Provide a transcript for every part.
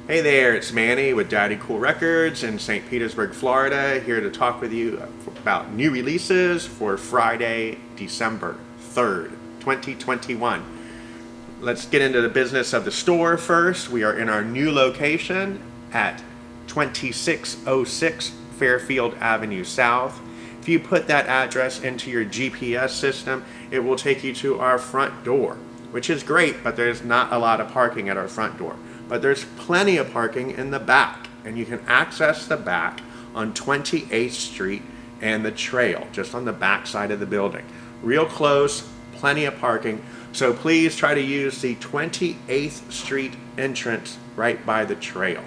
Hey there, it's Manny with Daddy Kool Records in St. Petersburg, Florida, here to talk with you about new releases for Friday, December 3rd, 2021. Let's get into the business of the store first. We are in our new location at 2606 Fairfield Avenue South. If you put that address into your GPS system, it will take you to our front door, which is great, but there's not a lot of parking at our front door. But there's plenty of parking in the back, and you can access the back on 28th Street and the trail, just on the back side of the building. Real close, plenty of parking, so please try to use the 28th Street entrance right by the trail.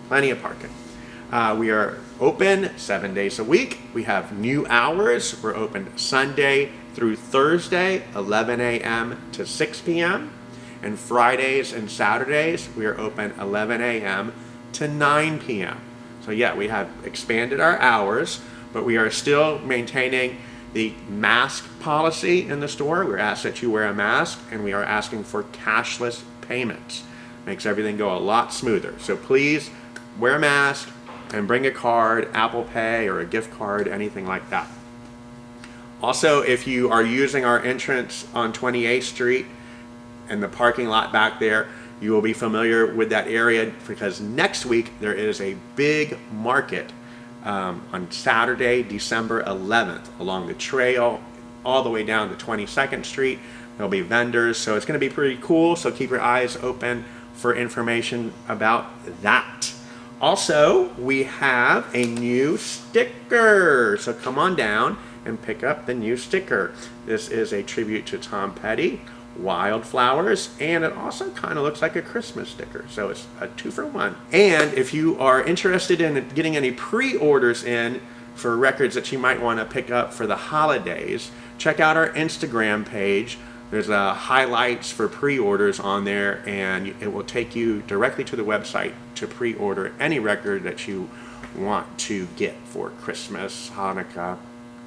Plenty of parking. We are open 7 days a week. We have new hours. We're open Sunday through Thursday, 11 a.m. to 6 p.m. And Fridays and Saturdays, we are open 11 a.m. to 9 p.m. So yeah, we have expanded our hours, but we are still maintaining the mask policy in the store. We ask that you wear a mask, and we are asking for cashless payments. Makes everything go a lot smoother. So please wear a mask and bring a card, Apple Pay or a gift card, anything like that. Also, if you are using our entrance on 28th Street, and the parking lot back there, you will be familiar with that area because next week there is a big market on Saturday, December 11th, along the trail all the way down to 22nd Street. There'll be vendors, so it's going to be pretty cool, so keep your eyes open for information about that. Also, we have a new sticker, so come on down and pick up the new sticker. This is a tribute to Tom Petty, wildflowers, and it also kind of looks like a Christmas sticker, so it's a 2-for-1. And if you are interested in getting any pre-orders in for records that you might want to pick up for the holidays, check out our Instagram page. There's highlights for pre-orders on there, and it will take you directly to the website to pre-order any record that you want to get for Christmas, Hanukkah,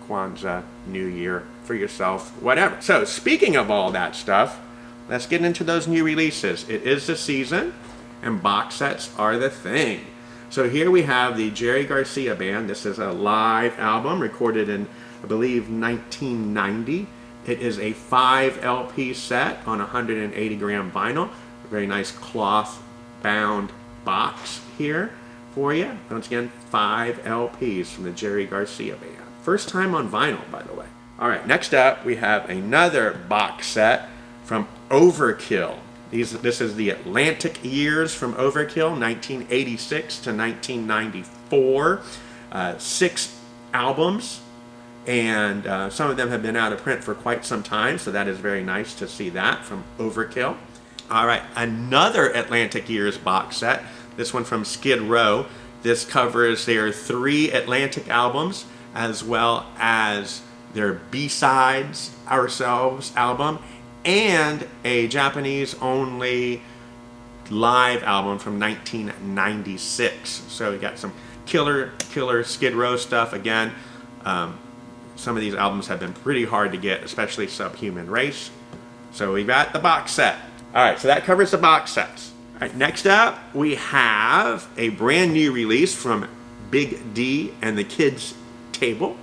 Kwanzaa, New Year, for yourself, whatever. So speaking of all that stuff, let's get into those new releases. It is the season, and box sets are the thing. So here we have the Jerry Garcia Band. This is a live album recorded in, I believe, 1990. It is a 5 LP set on 180 gram vinyl. A very nice cloth bound box here for you. Once again, 5 LPs from the Jerry Garcia Band. First time on vinyl, by the way. All right, next up we have another box set from Overkill. This is the Atlantic years from Overkill, 1986 to 1994. 6 albums, and some of them have been out of print for quite some time, so that is very nice to see that from Overkill. All right, another Atlantic years box set, this one from Skid Row. This covers their 3 Atlantic albums, as well as their B-Sides Ourselves album, and a Japanese-only live album from 1996. So we got some killer Skid Row stuff. Again, some of these albums have been pretty hard to get, especially Subhuman Race. So we got the box set. All right, so that covers the box sets. All right, next up, we have a brand new release from Big D and the Kids Table.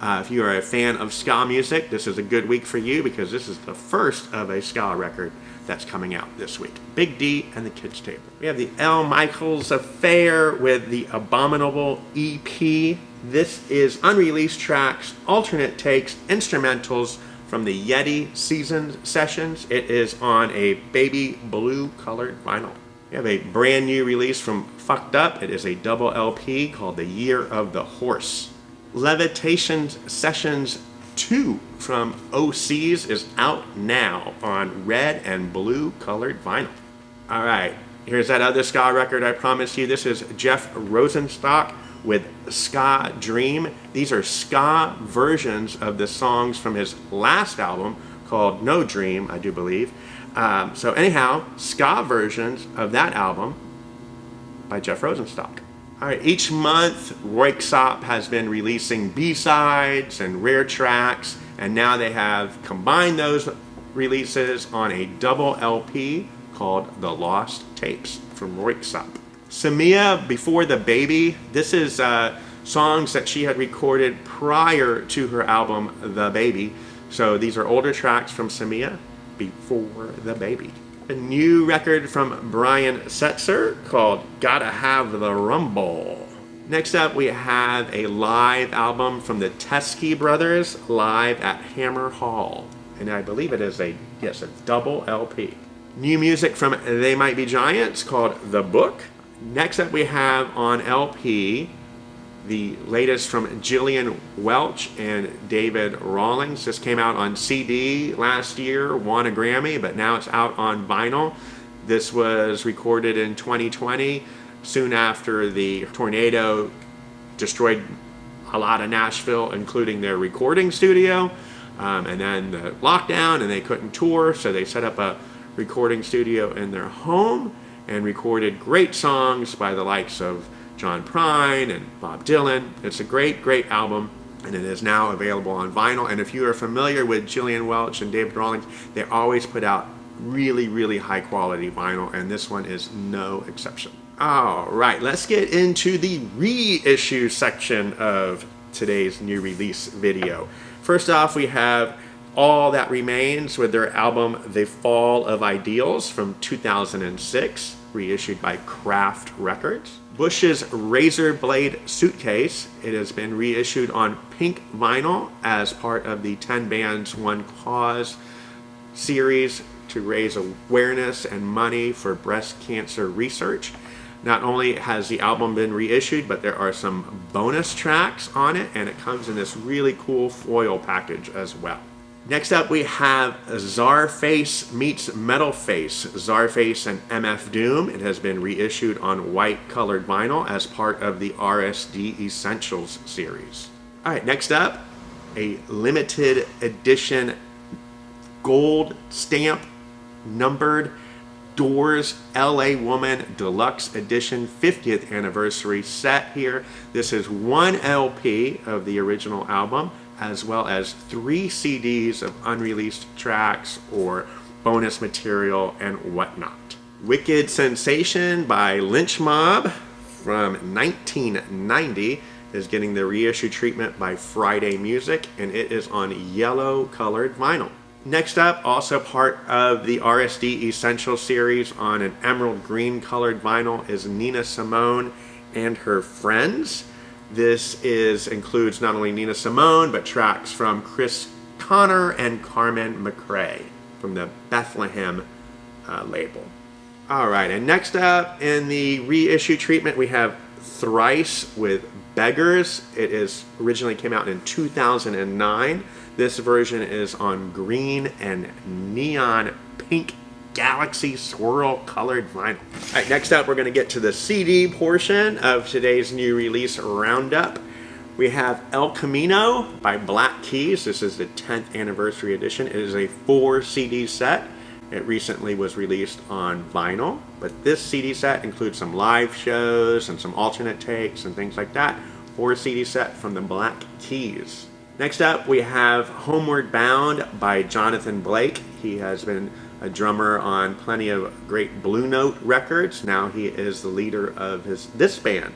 If you are a fan of ska music, this is a good week for you because this is the first of a ska record that's coming out this week. Big D and the Kids Table. We have the L. Michaels Affair with the Abominable EP. This is unreleased tracks, alternate takes, instrumentals from the Yeti Season Sessions. It is on a baby blue colored vinyl. We have a brand new release from Fucked Up. It is a double LP called The Year of the Horse. Levitation Sessions 2 from OCs is out now on red and blue colored vinyl. All right, here's that other ska record I promised you. This is Jeff Rosenstock with Ska Dream. These are ska versions of the songs from his last album called No Dream, I do believe. So anyhow, ska versions of that album by Jeff Rosenstock. All right, each month, Royksopp has been releasing B-sides and rare tracks, and now they have combined those releases on a double LP called The Lost Tapes from Royksopp. Samia, Before the Baby. This is songs that she had recorded prior to her album, The Baby. So these are older tracks from Samia, Before the Baby. A new record from Brian Setzer called Gotta Have the Rumble. Next up, we have a live album from the Teskey Brothers, live at Hammer Hall. And I believe it is a double LP. New music from They Might Be Giants called The Book. Next up, we have on LP the latest from Jillian Welch and David Rawlings. This came out on CD last year, won a Grammy, but now it's out on vinyl. This was recorded in 2020, soon after the tornado destroyed a lot of Nashville, including their recording studio. And then the lockdown, and they couldn't tour, so they set up a recording studio in their home and recorded great songs by the likes of John Prine and Bob Dylan. It's a great, great album, and it is now available on vinyl. And if you are familiar with Jillian Welch and David Rawlings, they always put out really, really high quality vinyl, and this one is no exception. All right, let's get into the reissue section of today's new release video. First off, we have All That Remains with their album The Fall of Ideals from 2006, reissued by Kraft Records. Bush's Razor Blade Suitcase. It has been reissued on pink vinyl as part of the 10 Bands One Cause series to raise awareness and money for breast cancer research. Not only has the album been reissued, but there are some bonus tracks on it, and it comes in this really cool foil package as well. Next up, we have Czarface meets Metalface, Czarface and MF Doom. It has been reissued on white colored vinyl as part of the RSD Essentials series. All right, next up, a limited edition gold stamp numbered Doors LA Woman Deluxe Edition 50th Anniversary set here. This is one LP of the original album, as well as 3 CDs of unreleased tracks or bonus material and whatnot. Wicked Sensation by Lynch Mob from 1990 is getting the reissue treatment by Friday Music, and it is on yellow colored vinyl. Next up, also part of the RSD Essential series on an emerald green colored vinyl, is Nina Simone and Her Friends. This includes not only Nina Simone, but tracks from Chris Connor and Carmen McRae from the Bethlehem label. All right, and next up in the reissue treatment, we have Thrice with Beggars. It originally came out in 2009. This version is on green and neon pink galaxy swirl colored vinyl. All right, next up, we're going to get to the CD portion of today's new release roundup. We have El Camino by Black Keys. This is the 10th anniversary edition. It is a 4 CD set. It recently was released on vinyl, but this CD set includes some live shows and some alternate takes and things like that. 4 CD set from the Black Keys. Next up, we have Homeward Bound by Jonathan Blake. He has been a drummer on plenty of great Blue Note records. Now he is the leader of this band,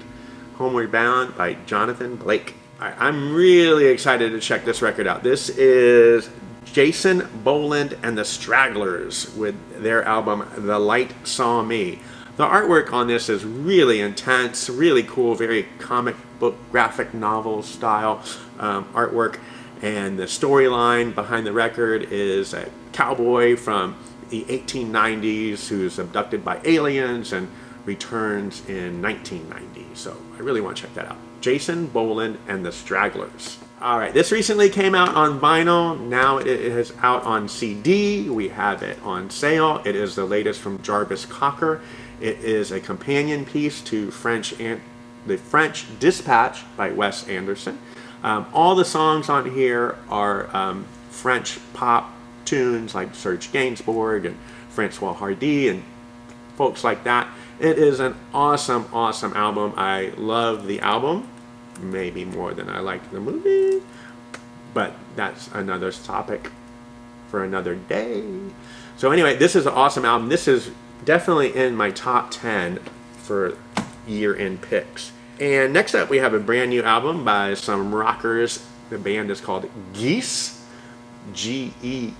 Homeward Bound by Jonathan Blake. All right, I'm really excited to check this record out. This is Jason Bowlin and the Stragglers with their album The Light Saw Me. The artwork on this is really intense, really cool, very comic book graphic novel style artwork. And the storyline behind the record is a cowboy from the 1890s who's abducted by aliens and returns in 1990. So I really want to check that out. Jason Bowlin and the Stragglers. All right, this recently came out on vinyl. Now it is out on CD. We have it on sale. It is the latest from Jarvis Cocker. It is a companion piece to The French Dispatch by Wes Anderson. All the songs on here are French pop tunes like Serge Gainsbourg and Francois Hardy and folks like that. It is an awesome, awesome album. I love the album, maybe more than I like the movie, but that's another topic for another day. So anyway, this is an awesome album. This is definitely in my top 10 for year-end picks. And next up, we have a brand new album by some rockers. The band is called Geese. Geese,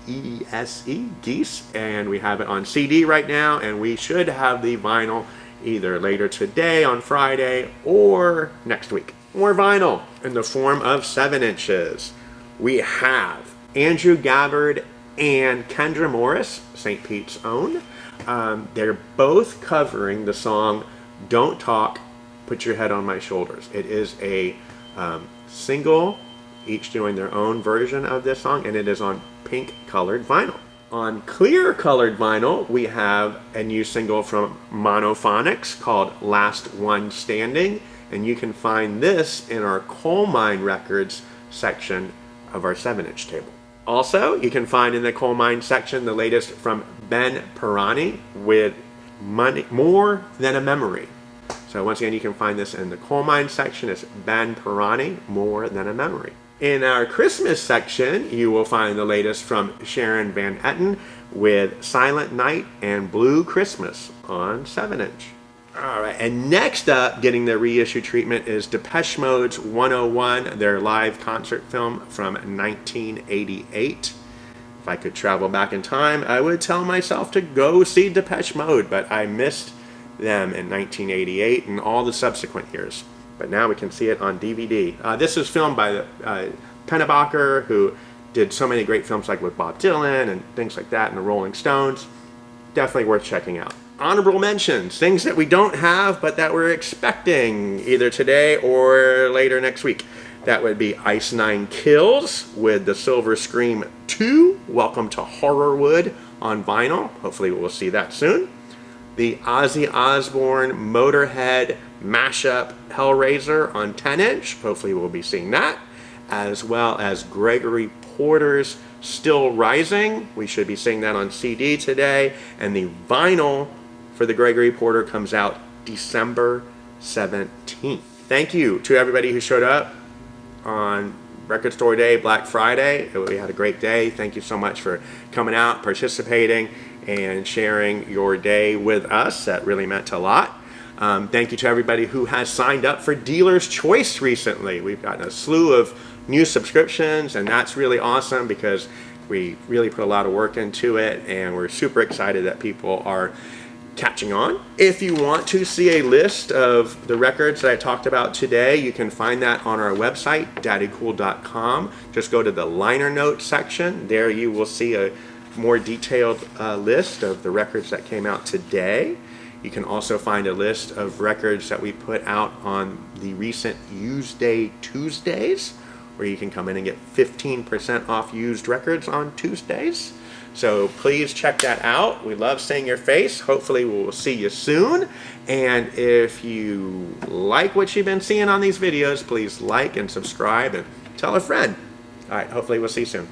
Geese, and we have it on CD right now, and we should have the vinyl either later today on Friday or next week. More vinyl in the form of 7 inches. We have Andrew Gabbard and Kendra Morris, St. Pete's own. They're both covering the song Don't Talk, Put Your Head on My Shoulders. It is a single, each doing their own version of this song, and it is on pink colored vinyl. On clear colored vinyl, we have a new single from Monophonics called Last One Standing, and you can find this in our Coal Mine Records section of our 7-inch table. Also, you can find in the Coal Mine section the latest from Ben Pirani with More Than a Memory. So once again, you can find this in the Coal Mine section. It's Ben Pirani, More Than a Memory. In our Christmas section, you will find the latest from Sharon Van Etten with Silent Night and Blue Christmas on 7-inch. All right, and next up, getting the reissue treatment is Depeche Mode's 101, their live concert film from 1988. If I could travel back in time, I would tell myself to go see Depeche Mode, but I missed them in 1988 and all the subsequent years. But now we can see it on DVD. This is filmed by Pennebaker, who did so many great films like with Bob Dylan and things like that, and the Rolling Stones. Definitely worth checking out. Honorable mentions, things that we don't have but that we're expecting either today or later next week. That would be Ice Nine Kills with the Silver Scream 2, Welcome to Horrorwood on vinyl. Hopefully we'll see that soon. The Ozzy Osbourne Motorhead mashup Hellraiser on 10-inch. Hopefully we'll be seeing that. As well as Gregory Porter's Still Rising. We should be seeing that on CD today. And the vinyl for the Gregory Porter comes out December 17th. Thank you to everybody who showed up on Record Store Day, Black Friday. We had a great day. Thank you so much for coming out, participating, and sharing your day with us. That really meant a lot. Thank you to everybody who has signed up for Dealer's Choice recently. We've gotten a slew of new subscriptions, and that's really awesome because we really put a lot of work into it, and we're super excited that people are catching on. If you want to see a list of the records that I talked about today, you can find that on our website, daddykool.com. Just go to the liner notes section. There you will see a more detailed list of the records that came out today. You can also find a list of records that we put out on the recent Used Day Tuesdays, where you can come in and get 15% off used records on Tuesdays. So please check that out. We love seeing your face. Hopefully we'll see you soon. And if you like what you've been seeing on these videos, please like and subscribe and tell a friend. All right, hopefully we'll see you soon.